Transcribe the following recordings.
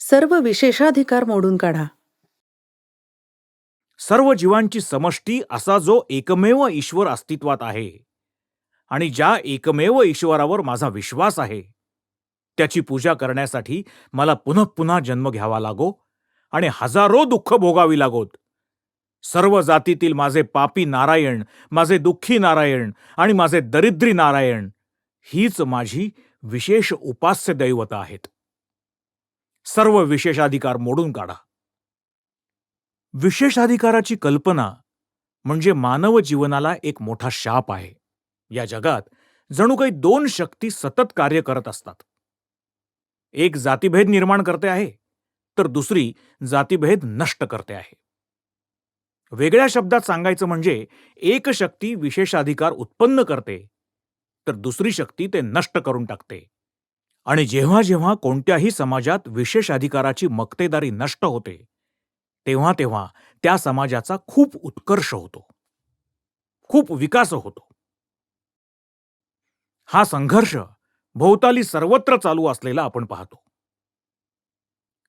सर्व विशेषाधिकार मोडून काढा. सर्व जीवांची समष्टी असा जो एकमेव ईश्वर अस्तित्वात आहे आणि ज्या एकमेव ईश्वरावर माझा विश्वास आहे, त्याची पूजा करण्यासाठी मला पुन्हा पुन्हा जन्म घ्यावा लागो आणि हजारो दुःख भोगावी लागोत. सर्व जातीतील माझे पापी नारायण, माझे दुःखी नारायण आणि माझे दरिद्री नारायण हीच माझी विशेष उपास्य दैवत आहेत. सर्व विशेषाधिकार मोडून काढा. विशेषाधिकाराची कल्पना म्हणजे मानव जीवनाला एक मोठा शाप आहे. या जगात जणू काही दोन शक्ती सतत कार्य करत असतात. एक जातीभेद निर्माण करते आहे, तर दुसरी जातीभेद नष्ट करते आहे. वेगळ्या शब्दात सांगायचं म्हणजे एक शक्ती विशेषाधिकार उत्पन्न करते, तर दुसरी शक्ती ते नष्ट करून टाकते. आणि जेव्हा जेव्हा कोणत्याही समाजात विशेषाधिकाराची मक्तेदारी नष्ट होते, तेव्हा तेव्हा त्या समाजाचा खूप उत्कर्ष होतो, खूप विकास होतो. हा संघर्ष भोवताली सर्वत्र चालू असलेला आपण पाहतो.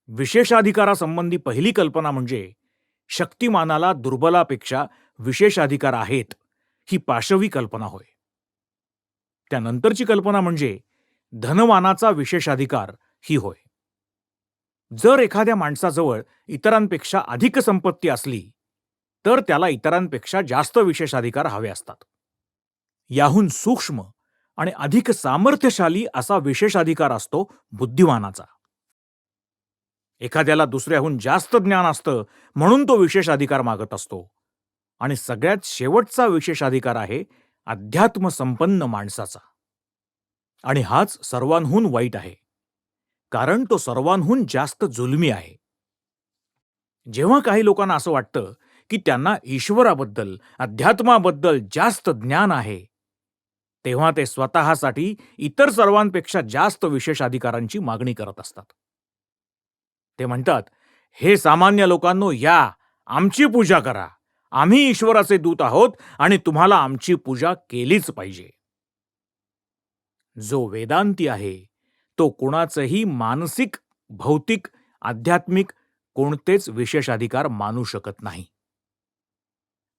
विशेषाधिकारासंबंधी पहिली कल्पना म्हणजे शक्तिमानाला दुर्बलापेक्षा विशेषाधिकार आहेत, ही पाशवी कल्पना होय. त्यानंतरची कल्पना म्हणजे धनवानाचा विशेषाधिकार ही होय. जर एखाद्या माणसाजवळ इतरांपेक्षा अधिक संपत्ती असली, तर त्याला इतरांपेक्षा जास्त विशेषाधिकार हवे असतात. याहून सूक्ष्म आणि अधिक सामर्थ्यशाली असा विशेषाधिकार असतो बुद्धिमानाचा. एखाद्याला दुसऱ्याहून जास्त ज्ञान असतं म्हणून तो विशेषाधिकार मागत असतो. आणि सगळ्यात शेवटचा विशेषाधिकार आहे अध्यात्मसंपन्न माणसाचा. आणि हाच सर्वांहून वाईट आहे, कारण तो सर्वांहून जास्त जुलमी आहे. जेव्हा काही लोकांना असं वाटतं की त्यांना ईश्वराबद्दल, अध्यात्माबद्दल जास्त ज्ञान आहे, तेव्हा ते स्वतःसाठी इतर सर्वांपेक्षा जास्त विशेषाधिकारांची मागणी करत असतात. ते म्हणतात, हे सामान्य लोकांनो, या आमची पूजा करा. आम्ही ईश्वराचे दूत आहोत आणि तुम्हाला आमची पूजा केलीच पाहिजे. जो वेदांती आहे तो कोणाचंही मानसिक, भौतिक, आध्यात्मिक कोणतेच विशेषाधिकार मानू शकत नाही.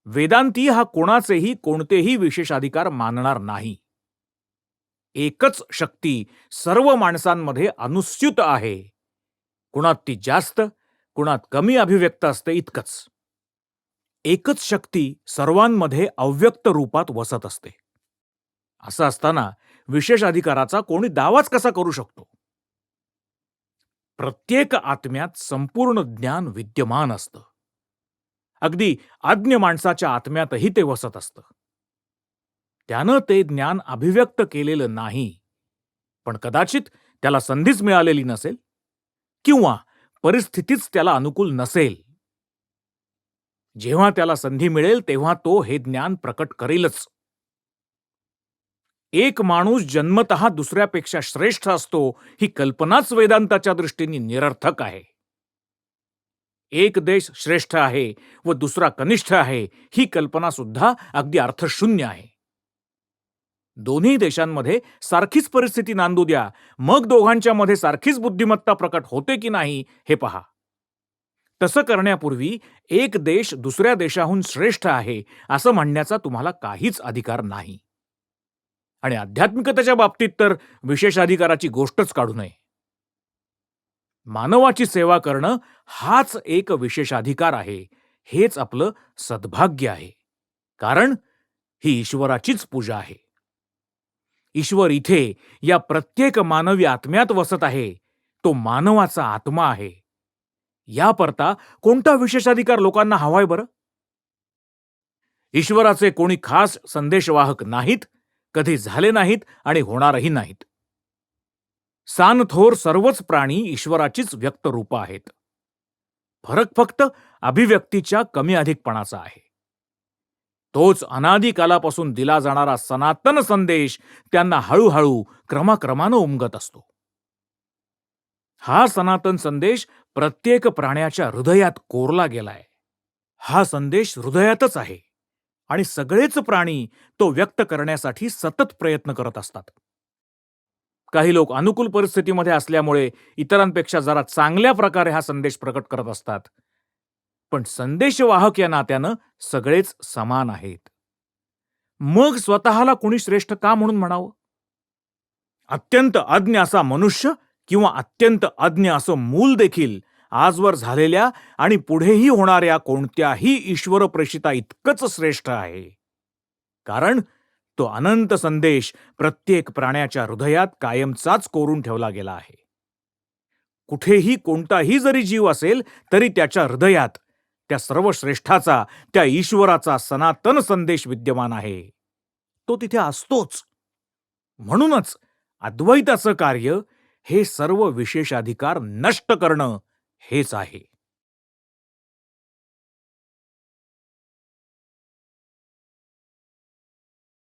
वेदांती हा कोणाचेही कोणतेही विशेषाधिकार मानणार नाही. एकच शक्ती सर्व माणसांमध्ये अनुस्यूत आहे. कुणात ती जास्त, कुणात कमी अभिव्यक्त असते इतकंच. एकच शक्ती सर्वांमध्ये अव्यक्त रूपात वसत असते. असं असताना विशेषाधिकाराचा कोणी दावाच कसा करू शकतो? प्रत्येक आत्म्यात संपूर्ण ज्ञान विद्यमान असतं. अगदी अज्ञ माणसाच्या आत्म्यातही ते वसत असतं. त्यानं ते ज्ञान अभिव्यक्त केलेलं नाही, पण कदाचित त्याला संधीच मिळालेली नसेल किंवा परिस्थितीच त्याला अनुकूल नसेल. जेव्हा त्याला संधी मिळेल तेव्हा तो हे ज्ञान प्रकट करेलच. एक माणूस जन्मतः दुसऱ्यापेक्षा श्रेष्ठ असतो ही कल्पनाच वेदांताच्या दृष्टीने निरर्थक आहे. एक देश श्रेष्ठ आहे व दुसरा कनिष्ठ आहे ही कल्पना सुद्धा अगदी अर्थशून्य आहे. दोन्ही देशांमध्ये सारखीच परिस्थिती नांदू द्या, मग दोघांच्या मध्ये सारखीच बुद्धिमत्ता प्रकट होते की नाही हे पहा. तसं करण्यापूर्वी एक देश दुसऱ्या देशाहून श्रेष्ठ आहे असं म्हणण्याचा तुम्हाला काहीच अधिकार नाही. आणि आध्यात्मिकतेच्या बाबतीत तर विशेषाधिकाराची गोष्टच काढू नये. मानवाची सेवा करणं हाच एक विशेषाधिकार आहे. हेच आपलं सद्भाग्य आहे, कारण ही ईश्वराचीच पूजा आहे. ईश्वर इथे या प्रत्येक मानवी आत्म्यात वसत आहे. तो मानवाचा आत्मा आहे. याकरता कोणता विशेषाधिकार लोकांना हवाय बरं? ईश्वराचे कोणी खास संदेशवाहक नाहीत, कधी झाले नाहीत आणि होणारही नाहीत. सानथोर सर्वच प्राणी ईश्वराचीच व्यक्त रूपं आहेत. फरक फक्त अभिव्यक्तीच्या कमी अधिकपणाचा आहे. तोच अनादी कालापासून दिला जाणारा सनातन संदेश त्यांना हळूहळू क्रमाक्रमानं उमगत असतो. हा सनातन संदेश प्रत्येक प्राण्याच्या हृदयात कोरला गेलाय. हा संदेश हृदयातच आहे आणि सगळेच प्राणी तो व्यक्त करण्यासाठी सतत प्रयत्न करत असतात. काही लोक अनुकूल परिस्थितीमध्ये असल्यामुळे इतरांपेक्षा जरा चांगल्या प्रकारे हा संदेश प्रकट करत असतात. पण संदेशवाहक या नात्यानं सगळेच समान आहेत. मग स्वतःला कुणी श्रेष्ठ का म्हणून म्हणावं? अत्यंत अज्ञ असा मनुष्य किंवा अत्यंत अज्ञ असं मूल देखील आजवर झालेल्या आणि पुढेही होणाऱ्या कोणत्याही ईश्वर प्रेषिता इतकंच श्रेष्ठ आहे. कारण तो अनंत संदेश प्रत्येक प्राण्याच्या हृदयात कायमचाच कोरून ठेवला गेला आहे. कुठेही कोणताही जरी जीव असेल तरी त्याच्या हृदयात त्या सर्वश्रेष्ठाचा, त्या ईश्वराचा सनातन संदेश विद्यमान आहे. तो तिथे असतोच. म्हणूनच अद्वैताचं कार्य हे सर्व विशेषाधिकार नष्ट करणं हेच आहे.